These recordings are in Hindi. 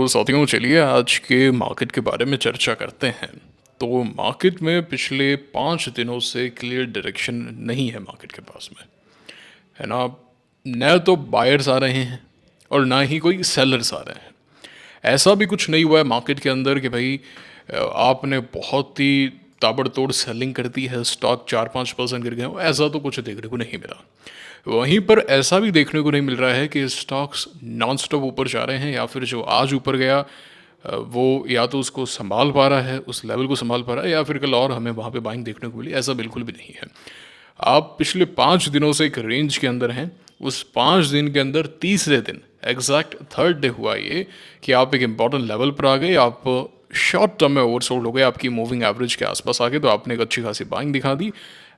तो साथियों चलिए आज के मार्केट के बारे में चर्चा करते हैं। तो मार्केट में पिछले 5 दिनों से क्लियर डायरेक्शन नहीं है मार्केट के पास में, है ना। न तो बायर्स आ रहे हैं और ना ही कोई सेलर्स आ रहे हैं। ऐसा भी कुछ नहीं हुआ है मार्केट के अंदर कि भाई आपने बहुत ही ताबड़तोड़ सेलिंग कर दी है, स्टॉक 4-5% गिर गए हो, ऐसा तो कुछ देखने को नहीं मिला। वहीं पर ऐसा भी देखने को नहीं मिल रहा है कि स्टॉक्स नॉन स्टॉप ऊपर जा रहे हैं या फिर जो आज ऊपर गया वो या तो उसको संभाल पा रहा है, उस लेवल को संभाल पा रहा है, या फिर कल और हमें वहाँ पे बाइंग देखने को मिली। ऐसा बिल्कुल भी नहीं है। आप पिछले 5 दिनों से एक रेंज के अंदर हैं। उस 5 दिन के अंदर तीसरे दिन एग्जैक्ट थर्ड डे हुआ ये कि आप एक इम्पॉर्टेंट लेवल पर आ गए, आप शॉर्ट टर्म में ओवरसोल्ड हो गए, आपकी मूविंग एवरेज के आसपास आ गए, तो आपने एक अच्छी खासी बाइंग दिखा दी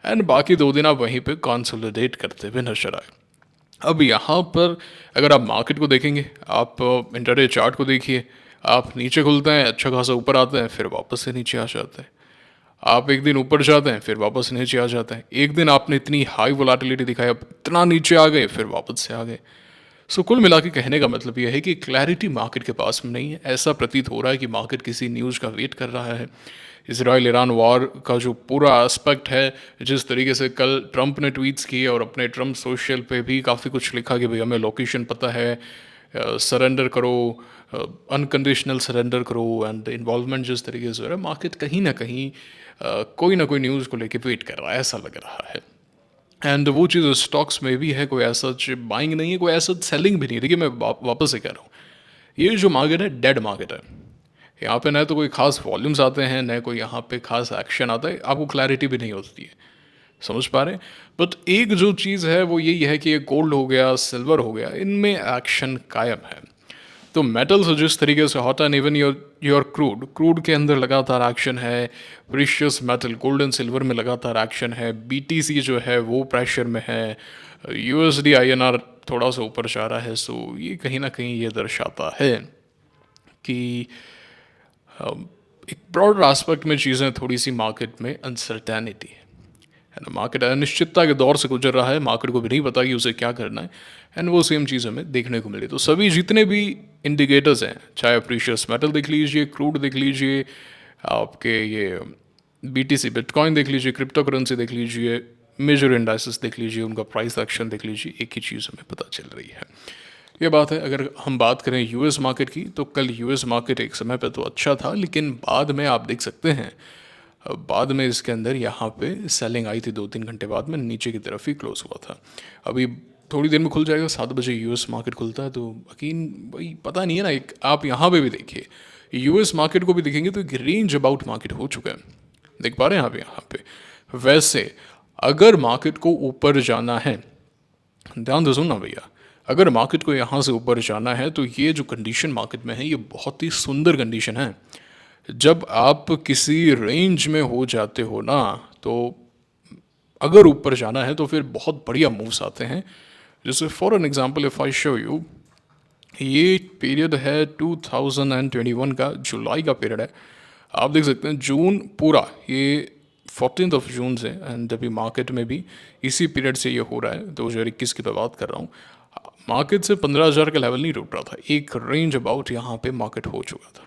एंड बाकी 2 दिन आप वहीं पे कंसोलिडेट करते हुए नजर आए। अब यहाँ पर अगर आप मार्केट को देखेंगे, आप इंटरडे चार्ट को देखिए, आप नीचे खुलते हैं, अच्छा खासा ऊपर आते हैं, फिर वापस से नीचे आ जाते हैं। आप एक दिन ऊपर जाते हैं, फिर वापस नीचे आ जाते हैं। एक दिन आपने इतनी हाई वोलाटिलिटी दिखाई, अब इतना नीचे आ गए, फिर वापस से आ गए। सो कुल मिला के कहने का मतलब यह है कि क्लैरिटी मार्केट के पास में नहीं है। ऐसा प्रतीत हो रहा है कि मार्केट किसी न्यूज़ का वेट कर रहा है। इसराइल ईरान वॉर का जो पूरा एस्पेक्ट है, जिस तरीके से कल ट्रंप ने ट्वीट्स किए और अपने ट्रंप सोशल पे भी काफ़ी कुछ लिखा कि भाई हमें लोकेशन पता है, सरेंडर करो, अनकंडीशनल सरेंडर करो, एंड इन्वॉल्वमेंट जिस तरीके से हो रहा है, मार्केट कहीं ना कहीं कोई ना कोई न्यूज़ को लेके वेट कर रहा है, ऐसा लग रहा है। एंड वो चीज़ स्टॉक्स में भी है, कोई ऐसा बाइंग नहीं है, कोई ऐसा सेलिंग भी नहीं है। देखिए मैं वापस से कह रहा हूँ, ये जो मार्केट है डेड मार्केट है। यहाँ पे न तो कोई खास वॉल्यूम्स आते हैं, न कोई यहाँ पे खास एक्शन आता है, आपको क्लैरिटी भी नहीं होती है। समझ पा रहे हैं? बट एक जो चीज़ है वो यही है कि ये गोल्ड हो गया, सिल्वर हो गया, इनमें एक्शन कायम है। तो मेटल्स जिस तरीके से hot and even your crude के अंदर लगातार एक्शन है, precious metal gold and silver में लगातार एक्शन है, बीटीसी जो है वो प्रेशर में है, यूएसडी आईएनआर थोड़ा सा ऊपर जा रहा है। सो ये कहीं ना कहीं ये दर्शाता है कि एक ब्रॉडर एस्पेक्ट में चीज़ें थोड़ी सी मार्केट में अनसर्टेनिटी है ना। मार्केट अनिश्चितता के दौर से गुजर रहा है, मार्केट को भी नहीं पता कि उसे क्या करना है, एंड वो सेम चीज़ हमें देखने को मिली। तो सभी जितने भी इंडिकेटर्स हैं, चाहे प्रीशियस मेटल देख लीजिए, क्रूड देख लीजिए, आपके ये बीटीसी बिटकॉइन देख लीजिए, क्रिप्टो करेंसी देख लीजिए, मेजर इंडाइसेस देख लीजिए, उनका प्राइस एक्शन देख लीजिए, एक ही चीज़ हमें पता चल रही है। ये बात है। अगर हम बात करें यूएस मार्केट की, तो कल यूएस मार्केट एक समय पे तो अच्छा था, लेकिन बाद में आप देख सकते हैं बाद में इसके अंदर यहाँ पे सेलिंग आई थी, 2-3 घंटे बाद में नीचे की तरफ ही क्लोज हुआ था। अभी थोड़ी देर में खुल जाएगा, 7 बजे यूएस मार्केट खुलता है, तो यकीन भाई पता नहीं है ना। एक आप यहाँ पे भी देखिए, यूएस मार्केट को भी देखेंगे तो एक रेंज अबाउट मार्केट हो चुका है, देख पा रहे हैं आप यहाँ पे। वैसे अगर मार्केट को ऊपर जाना है, ध्यान दो सुनना भैया, अगर मार्केट को यहाँ से ऊपर जाना है तो ये जो कंडीशन मार्केट में है ये बहुत ही सुंदर कंडीशन है। जब आप किसी रेंज में हो जाते हो ना, तो अगर ऊपर जाना है तो फिर बहुत बढ़िया मूव्स आते हैं। जैसे for an example if I show you, ये पीरियड है 2021 का, जुलाई का पीरियड है। आप देख सकते हैं जून पूरा ये 14 जून से, एंड अभी मार्केट में भी इसी पीरियड से ये हो रहा है, 2021 की तो बात कर रहा हूँ। मार्केट से 15,000 का लेवल नहीं टूट रहा था, एक रेंज अबाउट यहाँ पे मार्केट हो चुका था।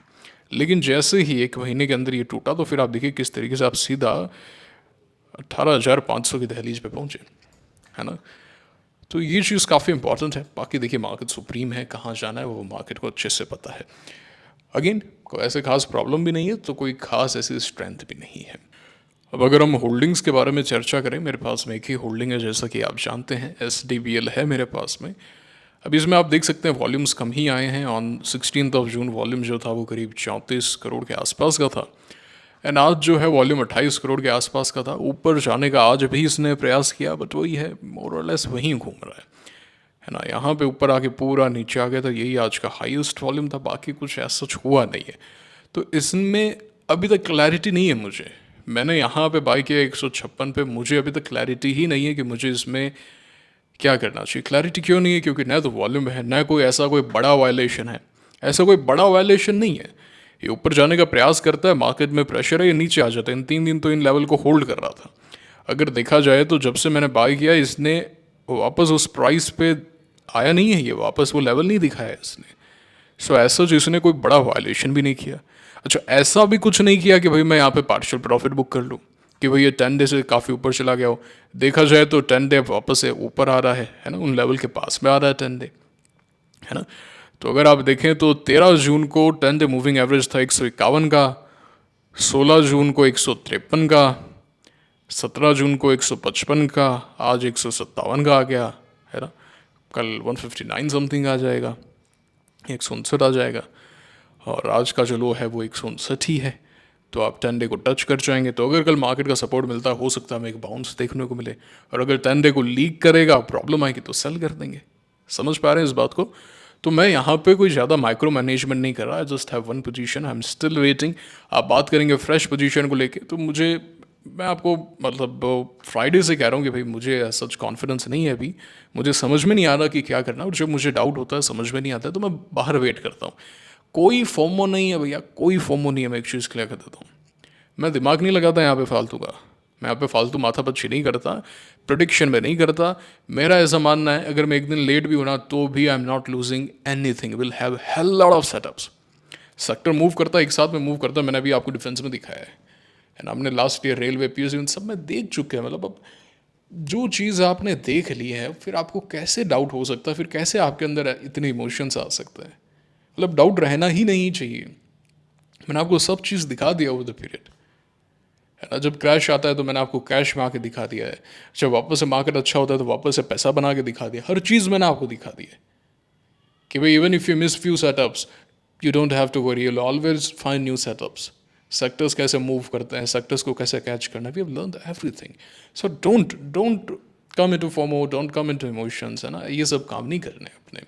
लेकिन जैसे ही 1 महीने के अंदर ये टूटा, तो फिर आप देखिए किस तरीके से आप सीधा 18,500 की दहलीज पे पहुँचे, है ना। तो ये चीज़ काफ़ी इंपॉर्टेंट है। बाकी देखिए मार्केट सुप्रीम है, कहाँ जाना है वो मार्केट को अच्छे से पता है। अगेन कोई ऐसे खास प्रॉब्लम भी नहीं है, तो कोई खास ऐसी स्ट्रेंथ भी नहीं है। अब अगर हम होल्डिंग्स के बारे में चर्चा करें, मेरे पास में एक ही होल्डिंग है, जैसा कि आप जानते हैं, SDBL है मेरे पास में। अब इसमें आप देख सकते हैं वॉल्यूम्स कम ही आए हैं। ऑन 16 जून वॉल्यूम जो था वो करीब 34 करोड़ के आसपास का था, एंड आज जो है वॉल्यूम 28 करोड़ के आसपास का था। ऊपर जाने का आज भी इसने प्रयास किया, बट वही है, मोर और लेस वहीं घूम रहा है ना। यहाँ पे ऊपर आके पूरा नीचे आ गया था, यही आज का हाईएस्ट वॉल्यूम था, बाकी कुछ ऐसा कुछ हुआ नहीं है। तो इसमें अभी तक क्लैरिटी नहीं है मुझे। मैंने यहाँ पे बाई किया 156 पे, मुझे अभी तक क्लैरिटी ही नहीं है कि मुझे इसमें क्या करना चाहिए। क्लैरिटी क्यों नहीं है? क्योंकि न तो वॉल्यूम है, न कोई ऐसा कोई बड़ा वायलेशन है। ऐसा कोई बड़ा वायलेशन नहीं है। ये ऊपर जाने का प्रयास करता है, मार्केट में प्रेशर है, ये नीचे आ जाता है। इन 3 दिन तो इन लेवल को होल्ड कर रहा था। अगर देखा जाए तो जब से मैंने बाई किया, इसने वापस उस प्राइस पे आया नहीं है, ये वापस वो लेवल नहीं दिखाया इसने। सो ऐसा जिसने कोई बड़ा वायलेशन भी नहीं किया। अच्छा, ऐसा भी कुछ नहीं किया कि भाई मैं यहाँ पे पार्शियल प्रॉफिट बुक कर लूँ, कि भाई ये 10 डे से काफ़ी ऊपर चला गया हो। देखा जाए तो 10 डे वापस से ऊपर आ रहा है ना, उन लेवल के पास में आ रहा है 10 डे, है ना। तो अगर आप देखें तो 13 जून को 10 डे मूविंग एवरेज था 151 का, 16 जून को 153 का, 17 जून को 155 का, आज 157 का आ गया, है ना। कल 159 समथिंग आ जाएगा, 159 आ जाएगा, और आज का जो लो है वो 159 ही है। तो आप 10 डे को टच कर जाएंगे, तो अगर कल मार्केट का सपोर्ट मिलता हो सकता है हमें एक बाउंस देखने को मिले, और अगर 10 डे को लीक करेगा, प्रॉब्लम आएगी तो सेल कर देंगे। समझ पा रहे हैं इस बात को। तो मैं यहाँ पे कोई ज़्यादा माइक्रो मैनेजमेंट नहीं कर रहा, I just have one position, I am still waiting. आप बात करेंगे फ्रेश पोजीशन को लेके, तो मुझे, मैं आपको मतलब फ्राइडे से कह रहा हूँ कि भाई मुझे सच कॉन्फिडेंस नहीं है अभी, मुझे समझ में नहीं आ रहा कि क्या करना, और जब मुझे डाउट होता है, समझ में नहीं आता है, तो मैं बाहर वेट करता हूँ। कोई फोमो नहीं है भैया, कोई फोमो नहीं है, मैं एक चीज़ क्लियर कर देता हूँ। मैं दिमाग नहीं लगाता यहाँ पे फालतू का, मैं यहाँ पे फालतू माथापच्ची नहीं करता, प्रोडिक्शन में नहीं करता। मेरा ऐसा मानना है, अगर मैं एक दिन लेट भी होना तो भी I am not losing any thing, will have hell lot of setups. Sector move करता है, एक साथ में मूव करता है, मैंने अभी आपको डिफेंस में दिखाया है एंड हमने लास्ट ईयर रेलवे पीएसयू उन सब में देख चुके हैं। मतलब अब जो चीज़ आपने देख ली है, फिर आपको कैसे डाउट हो सकता है, फिर कैसे आपके अंदर इतने इमोशंस आ सकते हैं। मतलब डाउट रहना ही नहीं चाहिए। मैंने आपको सब चीज़ दिखा दिया ओवर द पीरियड, है ना। जब क्रैश आता है तो मैंने आपको कैश में आके दिखा दिया है, जब वापस से मार्केट अच्छा होता है तो वापस से पैसा बना के दिखा दिया, हर चीज़ मैंने आपको दिखा दी है कि भाई even if you miss few setups, you don't have to worry, you always find new setups. Sectors कैसे मूव करते हैं, सेक्टर्स को कैसे कैच करना, we have learn everything. So don't don't come into FOMO, don't come into emotions, है ना, ये सब काम नहीं करने अपने।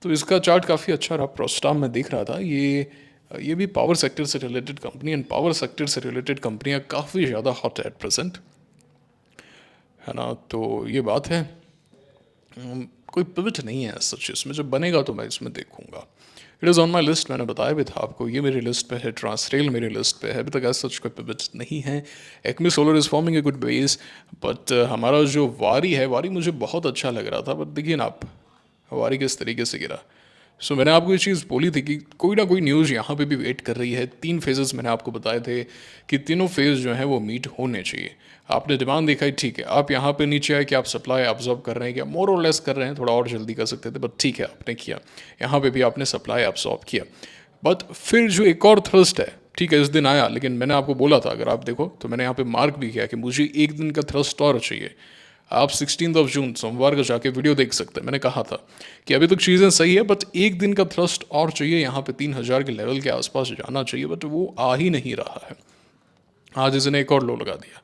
तो इसका चार्ट काफ़ी अच्छा रहा, प्रोस्टाम में दिख रहा था, ये भी पावर सेक्टर से related company, and power sector से रिलेटेड कंपनियां काफ़ी ज़्यादा हॉट है एट प्रेजेंट, है ना। तो ये बात है। कोई पिवट नहीं है सच इसमें, जब बनेगा तो मैं इसमें देखूंगा। It is on my list, मैंने बताया भी था आपको, ये मेरी लिस्ट पे है, ट्रांसरेल मेरी लिस्ट पे है, अभी तक ऐसा सच कोई पिवट नहीं है। Acme solar is forming a good base, but हमारा जो वारी है, वारी मुझे बहुत अच्छा लग रहा था, बट देखिए ना आप वारी किस तरीके से गिरा। सो मैंने आपको ये चीज़ बोली थी कि कोई ना कोई न्यूज़ यहाँ पे भी वेट कर रही है। 3 फेजेस मैंने आपको बताए थे कि तीनों फेज जो हैं वो मीट होने चाहिए। आपने डिमांड देखा है, ठीक है, आप यहाँ पे नीचे आए कि आप सप्लाई ऑब्जॉर्व कर रहे हैं, क्या मोर और लेस कर रहे हैं, थोड़ा और जल्दी कर सकते थे, बट ठीक है आपने किया, यहाँ पे भी आपने सप्लाई ऑब्जॉर्व किया। बट फिर जो एक और थ्रस्ट है, ठीक है, इस दिन आया, लेकिन मैंने आपको बोला था, अगर आप देखो तो मैंने यहाँ पे मार्क भी किया कि मुझे एक दिन का थ्रस्ट और चाहिए। आप 16 जून सोमवार को जाके वीडियो देख सकते हैं, मैंने कहा था कि अभी तक चीज़ें सही है, बट एक दिन का थ्रस्ट और चाहिए, यहाँ पे 3000 के लेवल के आसपास जाना चाहिए, बट वो आ ही नहीं रहा है। आज इसने एक और लो लगा दिया,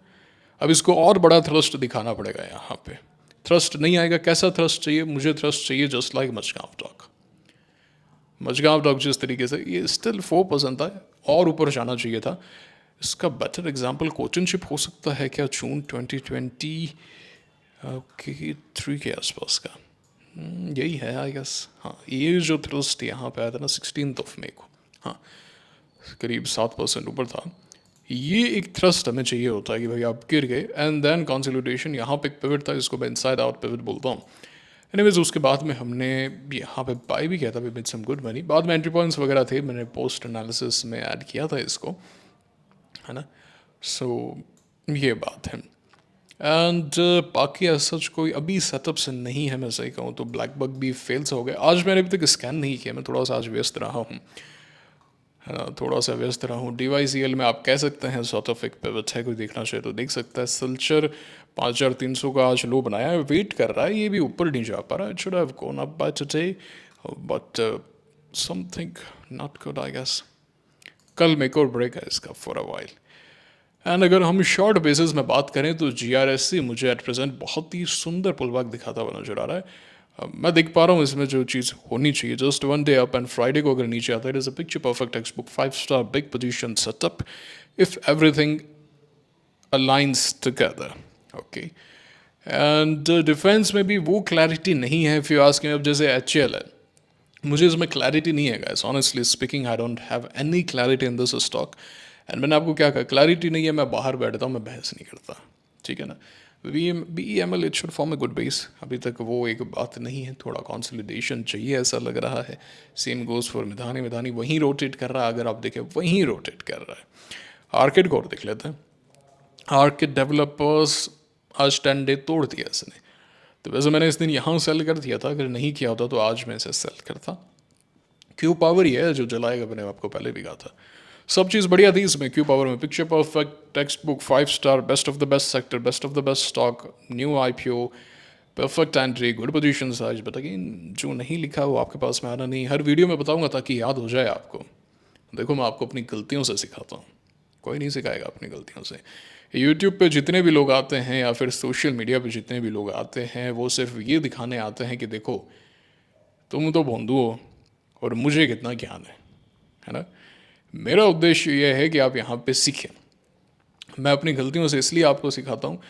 अब इसको और बड़ा थ्रस्ट दिखाना पड़ेगा। यहाँ पे थ्रस्ट नहीं आएगा, कैसा थ्रस्ट चाहिए मुझे? थ्रस्ट चाहिए जस्ट लाइक मचगांव डॉक। मचगांव डॉक जिस तरीके से ये स्टिल 4% था, और ऊपर जाना चाहिए था। इसका बेटर एग्जाम्पल कोचिनशिप हो सकता है क्या, जून 2020 ओके 3 के आसपास का, यही है आई गेस। हाँ, ये जो थ्रस्ट यहाँ पे आया था ना 16 मई को, हाँ करीब 7% ऊपर था। ये एक थ्रस्ट हमें चाहिए होता है कि भाई आप गिर गए, एंड देन कंसोलिडेशन, यहाँ पे एक पिवट था, जिसको मैं इनसाइड आउट पिवट बोलता हूँ। एनीवेज उसके बाद में हमने यहाँ पे बाय भी किया था, we made some good money. बाद में एंट्री पॉइंट्स वगैरह थे, मैंने पोस्ट एनालिसिस में ऐड किया था इसको, है ना। सो ये बात है। एंड बाकी सच कोई अभी सेटअप से नहीं है, मैं सही कहूँ तो ब्लैक बग भी फेल से हो गए। आज मैंने अभी तक स्कैन नहीं किया, मैं थोड़ा सा आज व्यस्त रहा हूँ, है ना, थोड़ा सा व्यस्त रहा हूँ। DYCL में आप कह सकते हैं सॉर्ट ऑफ एक पिवट है, कोई देखना चाहिए तो देख सकता है। सिल्चर 5300 का आज लो बनाया है, वेट कर रहा है, ये भी ऊपर नहीं जा पा रहा है। It should have gone up by today, but something not good I guess. कल मेक और ब्रेक है इसका फॉर अ वाइल। एंड अगर हम शॉर्ट बेसिस में बात करें तो GRSC मुझे एट प्रेजेंट बहुत ही सुंदर पुलबैक दिखाता हुआ नजर आ रहा है। मैं देख पा रहा हूँ इसमें जो चीज़ होनी चाहिए, just 1 day up, and Friday को अगर नीचे आता है, it is a picture perfect textbook 5 star big position setup if everything aligns together, okay. And defence में भी वो क्लैरिटी नहीं है, इफ यू आस्क मी। अब जैसे HCL है, मुझे इसमें क्लैरिटी नहीं है guys, honestly speaking I don't have any clarity in this stock. And मैंने आपको क्या कहा, क्लैरिटी नहीं है, मैं बाहर बैठता हूँ, मैं बहस नहीं करता, ठीक है ना। BEML, it should form a good base. अभी तक वो एक बात नहीं है, थोड़ा कंसोलिडेशन चाहिए ऐसा लग रहा है। Same goes for Midhani. Midhani वहीं रोटेट कर रहा है, अगर आप देखें वहीं रोटेट कर रहा है। आर्किड को और देख लेते हैं। आर्किड डेवलपर्स आज 10 डे तोड़ दिया इसने। तो वैसे मैंने इस दिन यहाँ सेल कर दिया था, अगर नहीं किया होता तो आज मैं इसे सेल करता। क्यू पावर ही है जो जलाएगा, मैंने आपको पहले भी कहा था। सब चीज़ बढ़िया थी इसमें। क्यू पावर में picture perfect, textbook 5 star, best of the best sector, best of the best stock, new IPO, perfect entry, good position size. But again जो नहीं लिखा वो आपके पास में आना नहीं। हर वीडियो में बताऊंगा ताकि याद हो जाए आपको। देखो मैं आपको अपनी गलतियों से सिखाता हूँ, कोई नहीं सिखाएगा अपनी गलतियों से। यूट्यूब पे जितने भी लोग आते हैं या फिर सोशल मीडिया पे जितने भी लोग आते हैं वो सिर्फ ये दिखाने आते हैं कि देखो तुम तो भोंदू हो और मुझे कितना ज्ञान है ना। मेरा उद्देश्य यह है कि आप यहाँ पे सीखें। मैं अपनी गलतियों से इसलिए आपको सिखाता हूँ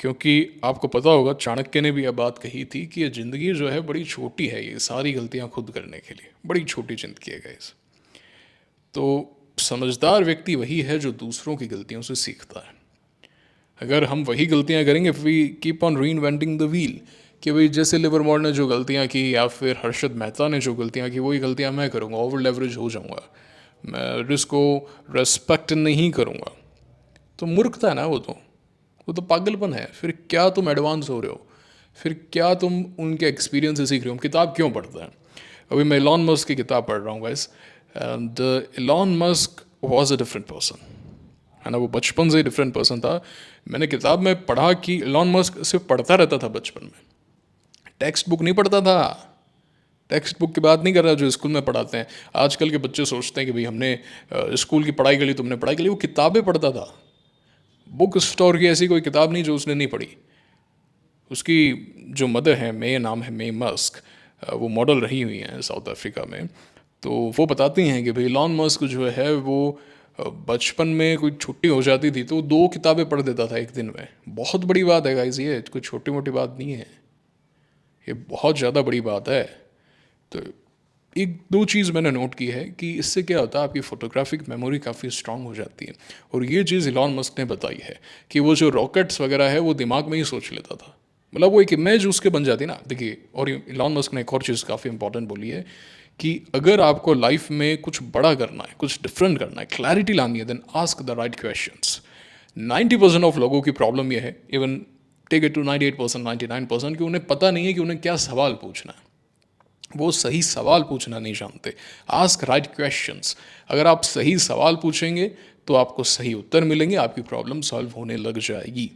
क्योंकि आपको पता होगा चाणक्य ने भी यह बात कही थी कि ये ज़िंदगी जो है बड़ी छोटी है, ये सारी गलतियाँ खुद करने के लिए बड़ी छोटी ज़िंदगी है गाइस। तो समझदार व्यक्ति वही है जो दूसरों की गलतियों से सीखता है। अगर हम वही गलतियां करेंगे, we keep on reinventing the wheel, कि भाई जैसे लिवरमोर ने जो गलतियां की या फिर हर्षद मेहता ने जो गलतियां की वही गलतियां मैं करूंगा, ओवर लेवरेज हो जाऊंगा, मैं रिस्क को रेस्पेक्ट नहीं करूंगा। तो मूर्खता है ना, वो तो पागलपन है। फिर क्या तुम एडवांस हो रहे हो, फिर क्या तुम उनके एक्सपीरियंस से सीख रहे हो। किताब क्यों पढ़ते हैं? अभी मैं इलॉन मस्क की किताब पढ़ रहा हूँ guys, and Elon Musk was a different person, है ना। वो बचपन से ही डिफरेंट पर्सन था। मैंने किताब में पढ़ा कि इलॉन मस्क सिर्फ पढ़ता रहता था बचपन में, टेक्स्ट बुक नहीं पढ़ता था। टेक्स्ट बुक की बात नहीं कर रहा जो स्कूल में पढ़ाते हैं। आजकल के बच्चे सोचते हैं कि भाई हमने स्कूल की पढ़ाई कर ली, तुमने पढ़ाई कर ली। वो किताबें पढ़ता था। बुक स्टोर की ऐसी कोई किताब नहीं जो उसने नहीं पढ़ी। उसकी जो मदर है, मे नाम है, मे मस्क, वो मॉडल रही हुई हैं साउथ अफ्रीका में। तो वो बताती हैं कि भाई इलॉन मस्क जो है वो बचपन में कोई छुट्टी हो जाती थी तो 2 किताबें पढ़ देता था एक दिन में। बहुत बड़ी बात है गाइस, ये कोई छोटी मोटी बात नहीं है, ये बहुत ज़्यादा बड़ी बात है। तो एक दो चीज़ मैंने नोट की है कि इससे क्या होता है, आपकी फ़ोटोग्राफिक मेमोरी काफ़ी स्ट्रांग हो जाती है। और ये चीज़ इलॉन मस्क ने बताई है कि वो जो रॉकेट्स वगैरह है वो दिमाग में ही सोच लेता था। मतलब वो एक इमेज उसके बन जाती ना। देखिए, और इलॉन मस्क ने एक और चीज़ काफ़ी इंपॉर्टेंट बोली है कि अगर आपको लाइफ में कुछ बड़ा करना है, कुछ डिफरेंट करना है, क्लैरिटी लानी है, then ask the right questions. 90% of लोगों की प्रॉब्लम यह है, इवन टेक इट टू 98%, 99%, कि उन्हें पता नहीं है कि उन्हें क्या सवाल पूछना है। वो सही सवाल पूछना नहीं जानते। Ask right questions. अगर आप सही सवाल पूछेंगे तो आपको सही उत्तर मिलेंगे, आपकी प्रॉब्लम सॉल्व होने लग जाएगी।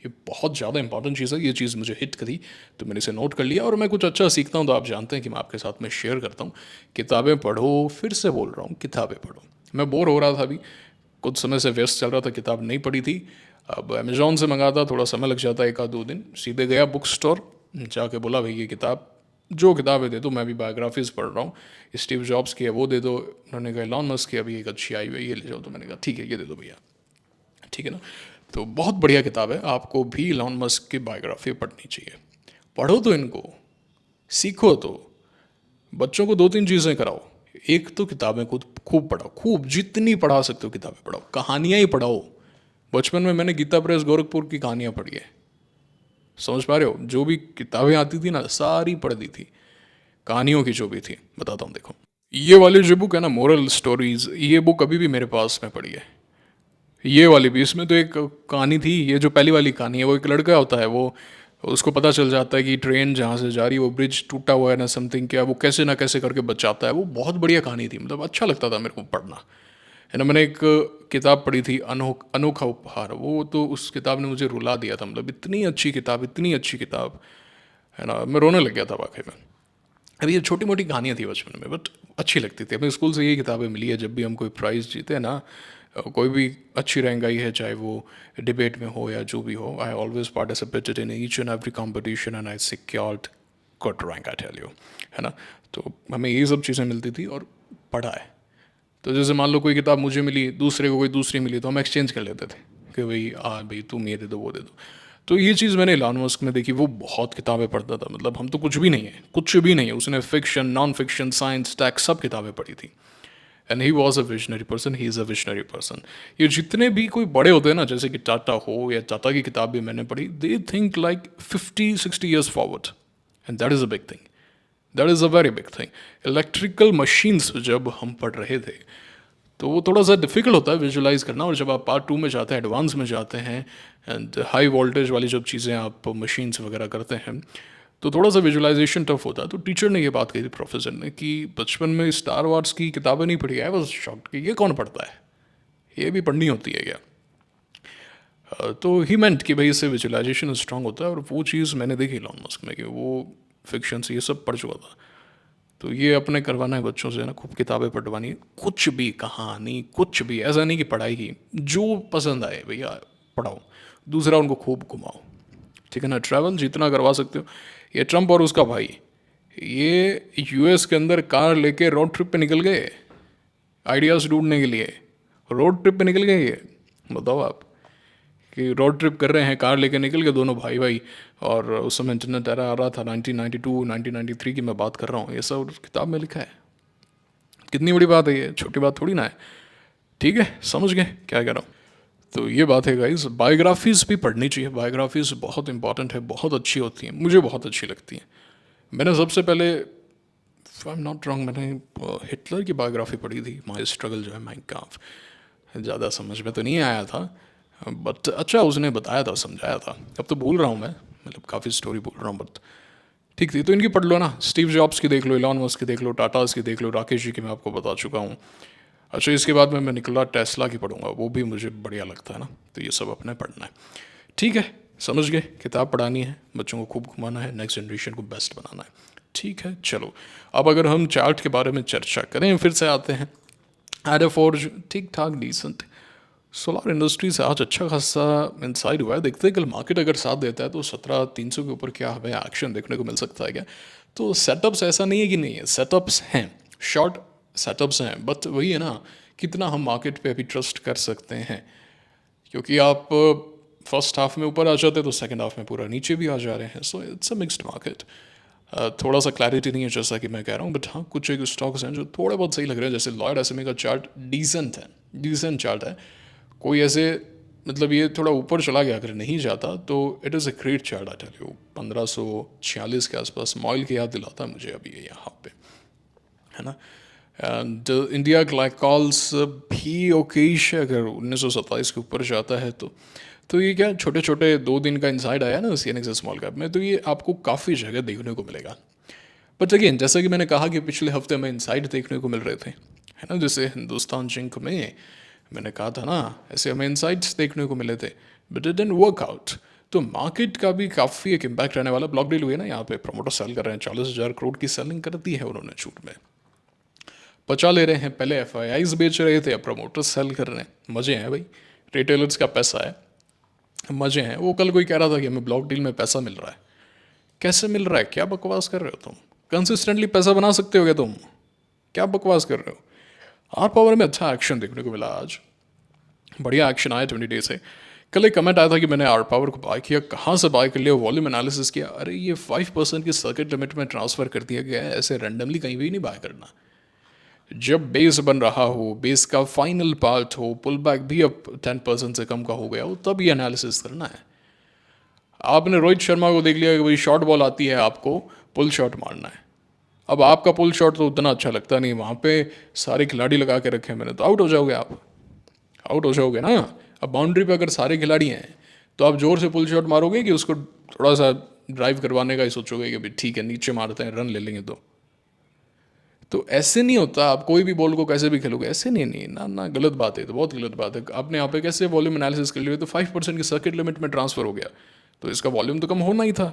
ये बहुत ज़्यादा इंपॉर्टेंट चीज़ है। ये चीज़ मुझे हिट करी तो मैंने इसे नोट कर लिया। और मैं कुछ अच्छा सीखता हूँ तो आप जानते हैं कि मैं आपके साथ में शेयर करता हूँ। किताबें पढ़ो, फिर से बोल रहा हूँ, किताबें पढ़ो। मैं बोर हो रहा था अभी, कुछ समय से व्यस्त चल रहा था, किताब नहीं पढ़ी थी। अब अमेज़ॉन से मंगाता, थोड़ा समय लग जाता है, 1-2 दिन। सीधे गया बुक स्टोर, जाके बोला भाई ये किताब, जो किताबें दे दो। मैं भी बायोग्राफीज़ पढ़ रहा हूँ, स्टीव जॉब्स की है वो दे दो। उन्होंने कहा इलॉन मस्क की अभी एक अच्छी आई हुई है, ये ले जाओ। तो मैंने कहा ठीक है, ये दे दो भैया, ठीक है ना। तो बहुत बढ़िया किताब है, आपको भी इलॉन मस्क की बायोग्राफी पढ़नी चाहिए। पढ़ो तो इनको, सीखो तो। बच्चों को 2-3 चीज़ें कराओ। एक तो किताबें खुद खूब पढ़ाओ, खूब जितनी पढ़ा सकते हो किताबें पढ़ाओ। कहानियाँ ही पढ़ाओ। बचपन में मैंने गीता प्रेस गोरखपुर की कहानियाँ पढ़ी है, समझ पा रहे हो। जो भी किताबें आती थी ना सारी पढ़ दी थी, कहानियों की जो भी थी। बताता हूँ, देखो ये वाली जो बुक है ना, मोरल स्टोरीज, ये बुक अभी भी मेरे पास में पड़ी है। ये वाली भी, इसमें तो एक कहानी थी, ये जो पहली वाली कहानी है, वो एक लड़का होता है, वो उसको पता चल जाता है कि ट्रेन जहाँ से जा रही है वो ब्रिज टूटा हुआ है ना समथिंग, क्या वो कैसे ना कैसे करके बचाता है। वो बहुत बढ़िया कहानी थी, मतलब अच्छा लगता था मेरे को पढ़ना, है ना। मैंने एक किताब पढ़ी थी, अनोखा उपहार, वो तो उस किताब ने मुझे रुला दिया था। मतलब इतनी अच्छी किताब, इतनी अच्छी किताब, है ना। मैं रोने लग गया था वाकई में। अभी ये छोटी मोटी कहानियाँ थी बचपन में, बट अच्छी लगती थी। अपने स्कूल से ये किताबें मिली है। जब भी हम कोई प्राइज़ जीते हैं ना, कोई भी अच्छी रैंक आई है, चाहे वो डिबेट में हो या जो भी हो, I always participated in each and every competition and I secured good rank, I tell you, है ना। तो हमें ये सब चीज़ें मिलती थी और पढ़ा है। तो जैसे मान लो कोई किताब मुझे मिली, दूसरे को कोई दूसरी मिली, तो हम एक्सचेंज कर लेते थे कि भाई भाई तुम ये दे दो, वो दे दो। तो ये चीज़ मैंने इलॉन मस्क में देखी। वो बहुत किताबें पढ़ता था, मतलब हम तो कुछ भी नहीं है, कुछ भी नहीं है। उसने fiction, non fiction, science, tech सब किताबें पढ़ी थी। And he was a visionary person, he is a visionary person. ये जितने भी कोई बड़े होते हैं ना, जैसे कि टाटा हो, या टाटा की किताब भी मैंने पढ़ी, they think like 50-60 years forward, and that is a big thing, that is a very big thing. Electrical machines जब हम पढ़ रहे थे तो वो थोड़ा सा डिफिकल्ट होता है विजुलाइज करना, और जब आप पार्ट 2 में जाते हैं, एडवांस में जाते हैं, एंड हाई वोल्टेज वाली जब चीज़ें आप मशीन्स वगैरह करते हैं, तो थोड़ा सा विजुलाइजेशन टफ होता है। तो टीचर ने ये बात कही थी, प्रोफेसर ने, कि बचपन में स्टार वार्स की किताबें नहीं पढ़ी। आई वाज शॉक्ड कि ये कौन पढ़ता है, ये भी पढ़नी होती है क्या? तो ही मेंट कि भाई इससे विजुलाइजेशन स्ट्रांग होता है, और वो चीज़ मैंने देखी इलॉन मस्क में कि वो फिक्शन से ये सब पढ़ चुका था। तो ये अपने करवाना है बच्चों से ना, खूब किताबें पढ़वानी है, कुछ भी कहानी, कुछ भी, ऐसा नहीं कि पढ़ाई की, जो पसंद आए भैया पढ़ाओ, दूसरा उनको खूब घुमाओ, ठीक है ना। ट्रैवल जितना करवा सकते हो। ये ट्रम्प और उसका भाई, ये यूएस के अंदर कार लेके रोड ट्रिप पे निकल गए, आइडियाज़ ढूंढने के लिए रोड ट्रिप पे निकल गए। ये बताओ आप कि रोड ट्रिप कर रहे हैं, कार लेके निकल गए दोनों भाई भाई, और उस समय इंटरनेट एरा आ रहा था, 1992 1993 की मैं बात कर रहा हूँ, ये सब किताब में लिखा है। कितनी बड़ी बात है ये, छोटी बात थोड़ी ना है। ठीक है, समझ गए क्या कह रहा हूँ। तो ये बात है गाइस, बायोग्राफीज़ भी पढ़नी चाहिए, बायोग्राफीज़ बहुत इंपॉर्टेंट है, बहुत अच्छी होती हैं, मुझे बहुत अच्छी लगती हैं। मैंने सबसे पहले, आई एम नॉट रॉन्ग, मैंने हिटलर की बायोग्राफी पढ़ी थी, माई स्ट्रगल जो है, माइन काफ। ज़्यादा समझ में तो नहीं आया था, बट अच्छा उसने बताया था, समझाया था। अब तो भूल रहा हूँ मैं, मतलब काफ़ी स्टोरी भूल रहा हूँ, बट ठीक थी। तो इनकी पढ़ लो ना, स्टीव जॉब्स की देख लो, इलॉन मस्क की देख लो, टाटास की देख लो, राकेश जी की मैं आपको बता चुका हूँ। अच्छा, इसके बाद में मैं निकोला टेस्ला की पढ़ूंगा, वो भी मुझे बढ़िया लगता है ना। तो ये सब अपने पढ़ना है, ठीक है, समझ गए। किताब पढ़ानी है, बच्चों को खूब घुमाना है, नेक्स्ट जनरेशन को बेस्ट बनाना है, ठीक है। चलो, अब अगर हम चार्ट के बारे में चर्चा करें, फिर से आते हैं। एडफोर्ज ठीक ठाक डिसेंट। सोलार इंडस्ट्री से आज अच्छा खासा इंसाइड हुआ है, देखते हैं कल मार्केट अगर साथ देता है तो 17,300 के ऊपर क्या हमें एक्शन देखने को मिल सकता है क्या। तो सेटअप्स ऐसा नहीं है कि नहीं है, सेटअप्स हैं, शॉर्ट सेटअप्स हैं, बट वही है ना, कितना हम मार्केट पे अभी ट्रस्ट कर सकते हैं, क्योंकि आप फर्स्ट हाफ में ऊपर आ जाते हैं तो सेकंड हाफ में पूरा नीचे भी आ जा रहे हैं। So it's a mixed market. थोड़ा सा क्लैरिटी नहीं है जैसा कि मैं कह रहा हूँ, बट हाँ कुछ एक स्टॉक्स हैं जो थोड़े बहुत सही लग रहे हैं, जैसे लॉयड एसएमई का चार्ट डिसेंट है, डिसेंट चार्ट है। कोई ऐसे, मतलब ये थोड़ा ऊपर चला गया अगर नहीं जाता तो it is a great chart, I tell you. 1546 के आसपास मॉइल की याद दिलाता है मुझे अभी ये यहाँ पे, है ना। एंड इंडिया ग्लाइकॉल्स भी ओकेश है, अगर 1927 के ऊपर जाता है तो ये क्या छोटे छोटे 2 दिन का इंसाइड आया ना सीएनएक्स स्मॉल कैप में, तो ये आपको काफ़ी जगह देखने को मिलेगा। बट अगेन, जैसा कि मैंने कहा कि पिछले हफ्ते में इंसाइड देखने को मिल रहे थे, है ना, जैसे हिंदुस्तान जिंक में मैंने कहा था ना, ऐसे हमें इंसाइट्स देखने को मिले थे, but it didn't work out. तो मार्केट का भी काफ़ी एक इम्पैक्ट रहने वाला। ब्लॉक डील हुई है ना, यहाँ पे प्रमोटर सेल कर रहे हैं, 40,000 करोड़ की सेलिंग कर दी है उन्होंने छूट में, बचा ले रहे हैं। पहले एफआईआईज बेच रहे थे, अब प्रमोटर्स सेल कर रहे हैं। मज़े हैं भाई, रिटेलर्स का पैसा है, मज़े हैं। वो कल कोई कह रहा था कि हमें ब्लॉक डील में पैसा मिल रहा है। कैसे मिल रहा है, क्या बकवास कर रहे हो तुम? कंसिस्टेंटली पैसा बना सकते हो क्या तुम? क्या बकवास कर रहे हो? आर पावर में अच्छा एक्शन देखने को मिला आज, बढ़िया एक्शन आया 20 डे से। कल एक कमेंट आया था कि मैंने आर पावर को बाय किया, कहाँ से बाय कर लिया, वॉल्यूम एनालिसिस किया, अरे ये 5% की सर्किट लिमिट में ट्रांसफ़र कर दिया गया है, ऐसे रैंडमली कहीं भी नहीं बाय करना। जब बेस बन रहा हो, बेस का फाइनल पार्ट हो, पुल बैक भी अब 10% से कम का हो गया हो, तब ये एनालिसिस करना है। आपने रोहित शर्मा को देख लिया कि भाई शॉर्ट बॉल आती है, आपको पुल शॉट मारना है। अब आपका पुल शॉट तो उतना अच्छा लगता नहीं, वहाँ पे सारे खिलाड़ी लगा के रखे हैं मैंने, तो आउट हो जाओगे आप, आउट हो जाओगे ना। अब बाउंड्री पे अगर सारे खिलाड़ी हैं तो आप जोर से पुल शॉट मारोगे कि उसको थोड़ा सा ड्राइव करवाने का ही सोचोगे कि भाई ठीक है नीचे मारते हैं, रन ले लेंगे। तो ऐसे नहीं होता, आप कोई भी बॉल को कैसे भी खेलोगे, ऐसे नहीं, नहीं ना ना, गलत बात है, तो बहुत गलत बात है। आपने यहाँ पे कैसे वॉल्यूम एनालिसिस कर लिया, तो 5% की सर्किट लिमिट में ट्रांसफर हो गया, तो इसका वॉल्यूम तो कम होना ही था,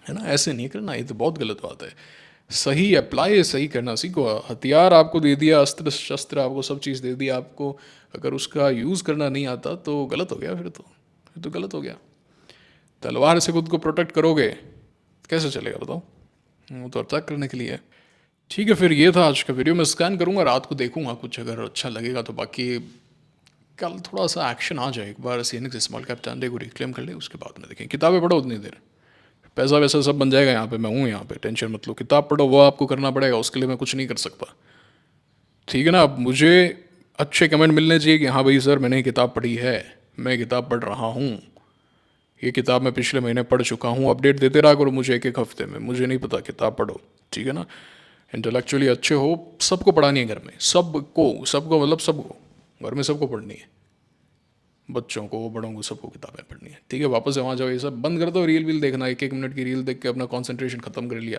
है ना। ऐसे नहीं करना, ये तो बहुत गलत बात है। सही अप्लाई, सही करना सीखो। हथियार आपको दे दिया, अस्त्र शस्त्र आपको सब चीज़ दे दिया आपको, अगर उसका यूज़ करना नहीं आता तो गलत हो गया, फिर तो गलत हो गया। तलवार से खुद को प्रोटेक्ट करोगे कैसे चलेगा बताओ, वो तो अटैक करने के लिए है। ठीक है, फिर ये था आज का वीडियो। मैं स्कैन करूँगा, रात को देखूँगा, कुछ अगर अच्छा लगेगा तो बाकी कल थोड़ा सा एक्शन आ जाए, एक बार सीएनएक्स स्मॉल कैप टैंडे को रिक्लेम कर ले, उसके बाद में देखें। किताबें पढ़ो उतनी देर, पैसा वैसा सब बन जाएगा यहाँ पे, मैं हूँ यहाँ पे, टेंशन मत लो। किताब पढ़ो, वो आपको करना पड़ेगा, उसके लिए मैं कुछ नहीं कर सकता, ठीक है ना। अब मुझे अच्छे कमेंट मिलने चाहिए कि हाँ भाई सर मैंने ये किताब पढ़ी है, मैं किताब पढ़ रहा हूँ, ये किताब मैं पिछले महीने पढ़ चुका हूँ। अपडेट देते रहा करो मुझे एक एक हफ्ते में, मुझे नहीं पता, किताब पढ़ो। ठीक है ना। इंटेलेक्चुअली अच्छे हो, सबको पढ़ानी है घर में, सबको, सबको मतलब सबको, घर में सबको पढ़नी है, बच्चों को बड़ों को सबको किताबें पढ़नी है। ठीक है, वापस से वहाँ जाओ, ये सब बंद कर दो, रील वील देखना, एक एक मिनट की रील देख के अपना कॉन्सेंट्रेशन खत्म कर लिया।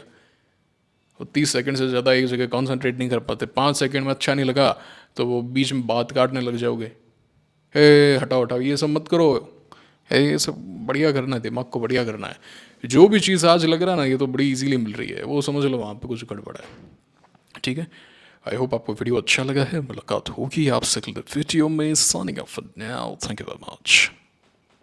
वो 30 सेकंड से ज़्यादा एक जगह कॉन्सेंट्रेट नहीं कर पाते। 5 सेकंड में अच्छा नहीं लगा तो वो बीच में बात काटने लग जाओगे, हे हटाओ हटाओ ये सब मत करो, है ये सब बढ़िया करना है, दिमाग को बढ़िया करना है। जो भी चीज़ आज लग रहा है ना ये तो बड़ी इजीली मिल रही है, वो समझ लो वहाँ पे कुछ गड़बड़ है। ठीक है। आई होप आपको वीडियो अच्छा लगा है। मुलाकात होगी आपसे अगले वीडियो में। Signing off for now, thank you very much.